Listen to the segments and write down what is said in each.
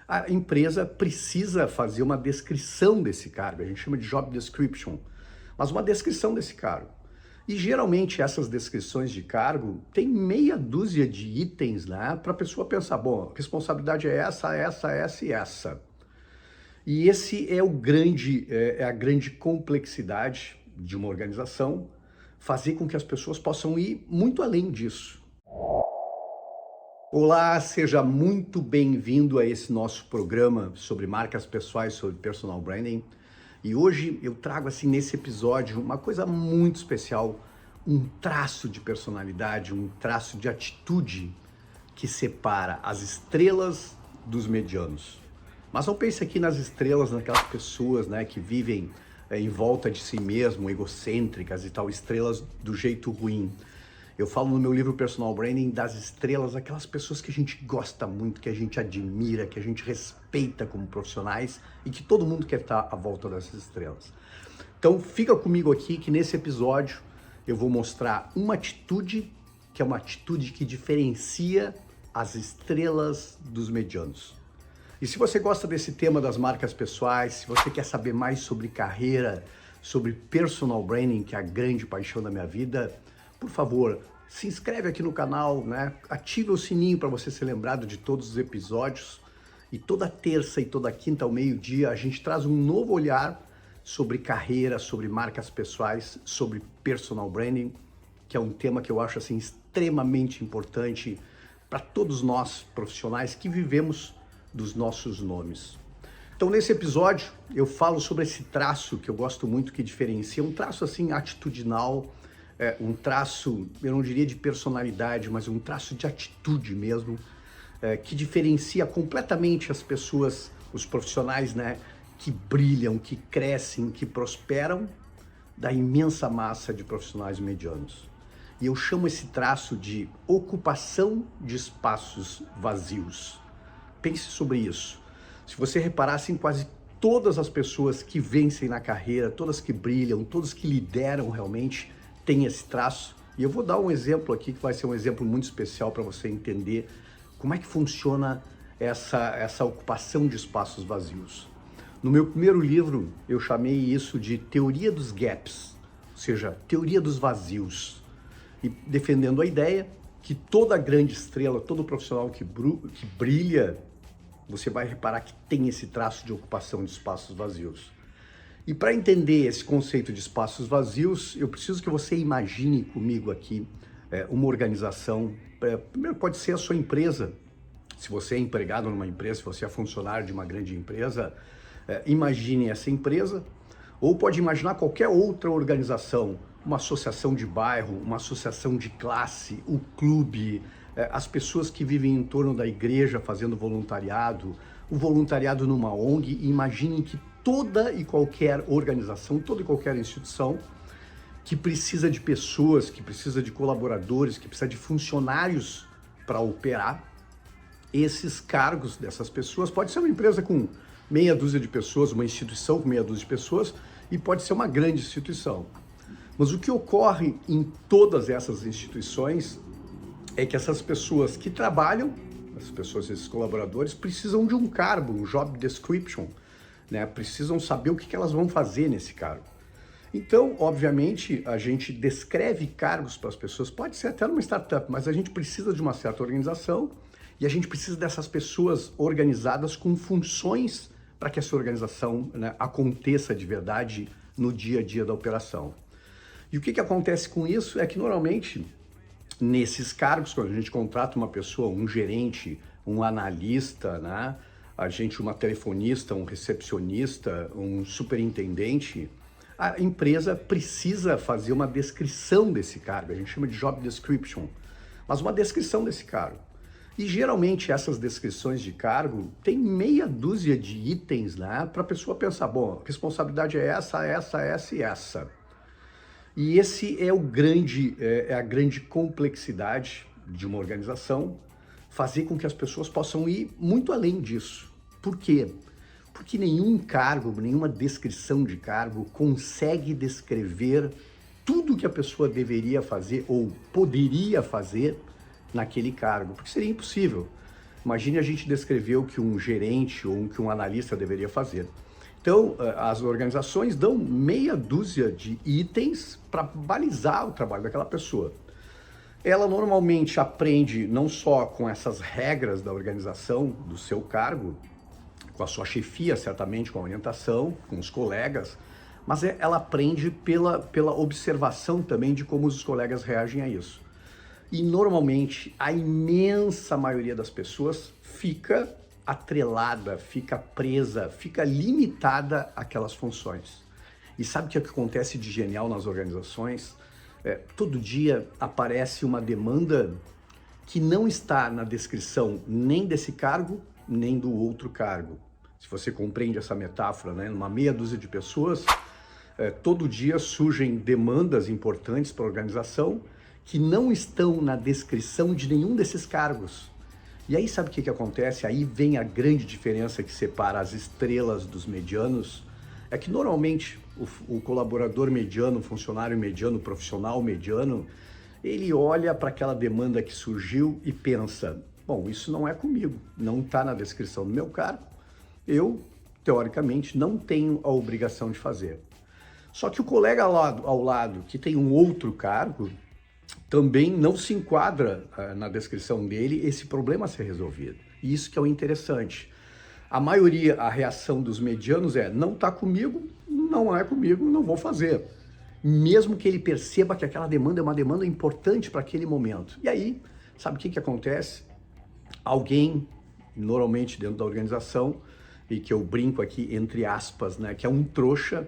A empresa precisa fazer uma descrição desse cargo, a gente chama de job description, mas uma descrição desse cargo. E geralmente essas descrições de cargo tem meia dúzia de itens, né, para a pessoa pensar, bom, a responsabilidade é essa e essa. E esse é a grande complexidade de uma organização, fazer com que as pessoas possam ir muito além disso. Olá, seja muito bem-vindo a esse nosso programa sobre marcas pessoais, sobre personal branding. E hoje eu trago assim nesse episódio uma coisa muito especial, um traço de personalidade, um traço de atitude que separa as estrelas dos medianos. Mas não pense aqui nas estrelas, naquelas pessoas, né, que vivem em volta de si mesmo, egocêntricas e tal, estrelas do jeito ruim. Eu falo no meu livro Personal Branding das estrelas, aquelas pessoas que a gente gosta muito, que a gente admira, que a gente respeita como profissionais e que todo mundo quer estar à volta dessas estrelas. Então fica comigo aqui que nesse episódio eu vou mostrar uma atitude que é uma atitude que diferencia as estrelas dos medianos. E se você gosta desse tema das marcas pessoais, se você quer saber mais sobre carreira, sobre personal branding, que é a grande paixão da minha vida, por favor, se inscreve aqui no canal, né? Ativa o sininho para você ser lembrado de todos os episódios. E toda terça e toda quinta ao meio-dia a gente traz um novo olhar sobre carreira, sobre marcas pessoais, sobre personal branding, que é um tema que eu acho assim extremamente importante para todos nós profissionais que vivemos dos nossos nomes. Então nesse episódio eu falo sobre esse traço que eu gosto muito, que diferencia, um traço assim atitudinal, um traço, eu não diria de personalidade, mas um traço de atitude mesmo, que diferencia completamente as pessoas, os profissionais, né, que brilham, que crescem, que prosperam, da imensa massa de profissionais medianos. E eu chamo esse traço de ocupação de espaços vazios. Pense sobre isso. Se você reparar, assim, quase todas as pessoas que vencem na carreira, todas que brilham, todas que lideram realmente, têm esse traço. E eu vou dar um exemplo aqui, que vai ser um exemplo muito especial para você entender como é que funciona essa ocupação de espaços vazios. No meu primeiro livro, eu chamei isso de teoria dos gaps, ou seja, teoria dos vazios. E defendendo a ideia que toda grande estrela, todo profissional que brilha, você vai reparar que tem esse traço de ocupação de espaços vazios. E para entender esse conceito de espaços vazios, eu preciso que você imagine comigo aqui uma organização. Primeiro pode ser a sua empresa. Se você é empregado numa empresa, se você é funcionário de uma grande empresa, imagine essa empresa. Ou pode imaginar qualquer outra organização, uma associação de bairro, uma associação de classe, o clube, as pessoas que vivem em torno da igreja fazendo voluntariado, o voluntariado numa ONG. Imaginem que toda e qualquer organização, toda e qualquer instituição que precisa de pessoas, que precisa de colaboradores, que precisa de funcionários para operar, esses cargos dessas pessoas, pode ser uma empresa com meia dúzia de pessoas, uma instituição com meia dúzia de pessoas, e pode ser uma grande instituição. Mas o que ocorre em todas essas instituições é que essas pessoas que trabalham, as pessoas, esses colaboradores, precisam de um cargo, um job description, né? Precisam saber o que elas vão fazer nesse cargo. Então, obviamente, a gente descreve cargos para as pessoas, pode ser até numa startup, mas a gente precisa de uma certa organização e a gente precisa dessas pessoas organizadas com funções para que essa organização, né, aconteça de verdade no dia a dia da operação. E o que acontece com isso é que normalmente nesses cargos, quando a gente contrata uma pessoa, um gerente, um analista, né, uma telefonista, um recepcionista, um superintendente, a empresa precisa fazer uma descrição desse cargo, a gente chama de job description, mas uma descrição desse cargo. E geralmente essas descrições de cargo tem meia dúzia de itens, né, para a pessoa pensar, bom, a responsabilidade é essa e essa. E esse é a grande complexidade de uma organização, fazer com que as pessoas possam ir muito além disso. Por quê? Porque nenhum cargo, nenhuma descrição de cargo consegue descrever tudo que a pessoa deveria fazer ou poderia fazer naquele cargo, porque seria impossível. Imagine a gente descrever o que um gerente ou que um analista deveria fazer. Então, as organizações dão meia dúzia de itens para balizar o trabalho daquela pessoa. Ela normalmente aprende não só com essas regras da organização, do seu cargo, com a sua chefia, certamente, com a orientação, com os colegas, mas ela aprende pela observação também de como os colegas reagem a isso. E normalmente a imensa maioria das pessoas fica atrelada, fica presa, fica limitada àquelas funções. E sabe o que acontece de genial nas organizações? Todo dia aparece uma demanda que não está na descrição nem desse cargo, nem do outro cargo. Se você compreende essa metáfora, né? Uma meia dúzia de pessoas, todo dia surgem demandas importantes para a organização que não estão na descrição de nenhum desses cargos. E aí sabe o que acontece? Aí vem a grande diferença que separa as estrelas dos medianos. É que normalmente o colaborador mediano, o funcionário mediano, o profissional mediano, ele olha para aquela demanda que surgiu e pensa, bom, isso não é comigo, não está na descrição do meu cargo, eu, teoricamente, não tenho a obrigação de fazer. Só que o colega ao lado, que tem um outro cargo, também não se enquadra na descrição dele esse problema a ser resolvido. E isso que é o interessante. A maioria, a reação dos medianos é, não está comigo, não é comigo, não vou fazer. Mesmo que ele perceba que aquela demanda é uma demanda importante para aquele momento. E aí, sabe o que acontece? Alguém, normalmente dentro da organização, e que eu brinco aqui entre aspas, né, que é um trouxa,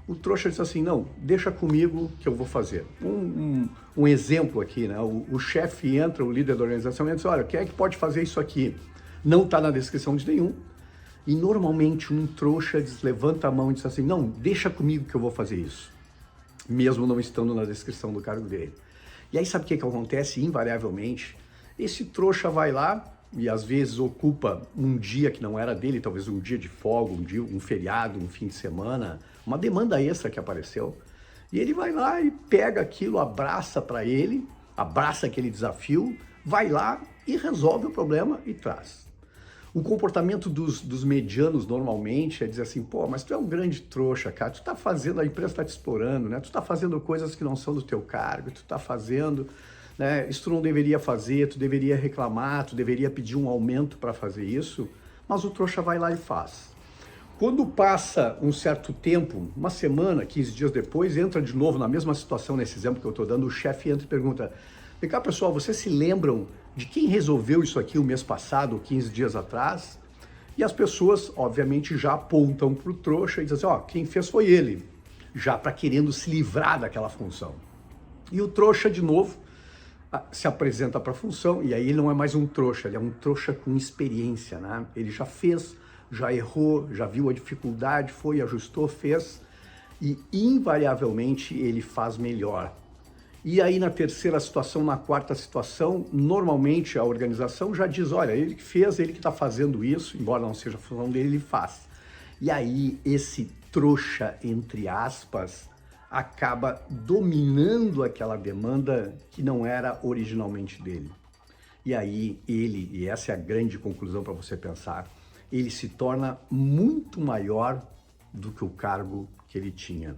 o trouxa diz assim, não, deixa comigo que eu vou fazer. Um exemplo aqui, né? O chefe entra, o líder da organização entra e diz, olha, quem é que pode fazer isso aqui? Não está na descrição de nenhum. E normalmente um trouxa levanta a mão e diz assim, não, deixa comigo que eu vou fazer isso. Mesmo não estando na descrição do cargo dele. E aí sabe o que acontece? Invariavelmente, esse trouxa vai lá e às vezes ocupa um dia que não era dele, talvez um dia de folga, um feriado, um fim de semana, uma demanda extra que apareceu. E ele vai lá e pega aquilo, abraça para ele, abraça aquele desafio, vai lá e resolve o problema e traz. O comportamento dos medianos normalmente é dizer assim, pô, mas tu é um grande trouxa, cara, tu tá fazendo, a empresa tá te explorando, né? Tu tá fazendo coisas que não são do teu cargo, tu tá fazendo, né? Isso tu não deveria fazer, tu deveria reclamar, tu deveria pedir um aumento para fazer isso, mas o trouxa vai lá e faz. Quando passa um certo tempo, uma semana, 15 dias depois, entra de novo na mesma situação, nesse exemplo que eu estou dando, o chefe entra e pergunta, vem cá pessoal, vocês se lembram de quem resolveu isso aqui o mês passado, 15 dias atrás? E as pessoas, obviamente, já apontam para o trouxa e dizem assim, ó, quem fez foi ele, já para querendo se livrar daquela função. E o trouxa, de novo, se apresenta para a função, e aí ele não é mais um trouxa, ele é um trouxa com experiência, né? Ele já fez, já errou, já viu a dificuldade, foi, ajustou, fez, e invariavelmente ele faz melhor. E aí na terceira situação, na quarta situação, normalmente a organização já diz, olha, ele que fez, ele que está fazendo isso, embora não seja a função dele, ele faz. E aí esse trouxa, entre aspas, acaba dominando aquela demanda que não era originalmente dele. E aí ele, e essa é a grande conclusão para você pensar, ele se torna muito maior do que o cargo que ele tinha.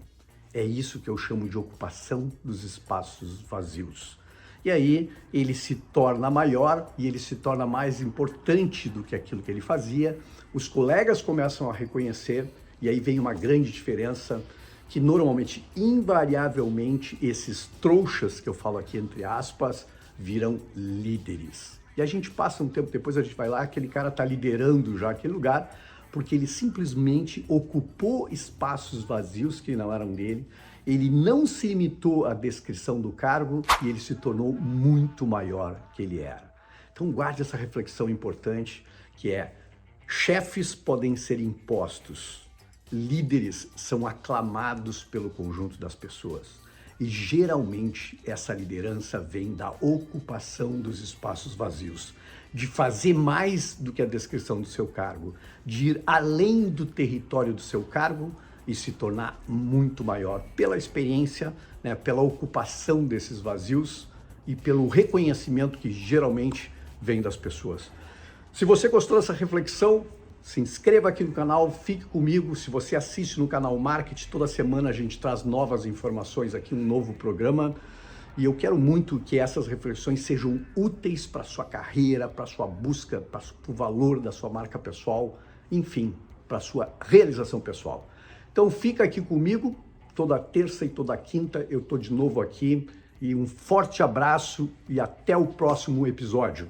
É isso que eu chamo de ocupação dos espaços vazios. E aí ele se torna maior e ele se torna mais importante do que aquilo que ele fazia. Os colegas começam a reconhecer e aí vem uma grande diferença que normalmente, invariavelmente, esses trouxas que eu falo aqui entre aspas, viram líderes. E a gente passa um tempo depois, a gente vai lá, aquele cara está liderando já aquele lugar, porque ele simplesmente ocupou espaços vazios que não eram dele, ele não se limitou à descrição do cargo e ele se tornou muito maior que ele era. Então guarde essa reflexão importante, que é, chefes podem ser impostos, líderes são aclamados pelo conjunto das pessoas. E geralmente essa liderança vem da ocupação dos espaços vazios, de fazer mais do que a descrição do seu cargo, de ir além do território do seu cargo e se tornar muito maior pela experiência, né, pela ocupação desses vazios e pelo reconhecimento que geralmente vem das pessoas. Se você gostou dessa reflexão, se inscreva aqui no canal, fique comigo. Se você assiste no canal Marketing, toda semana a gente traz novas informações aqui, um novo programa. E eu quero muito que essas reflexões sejam úteis para a sua carreira, para a sua busca, para o valor da sua marca pessoal, enfim, para a sua realização pessoal. Então fica aqui comigo, toda terça e toda quinta eu estou de novo aqui. E um forte abraço e até o próximo episódio.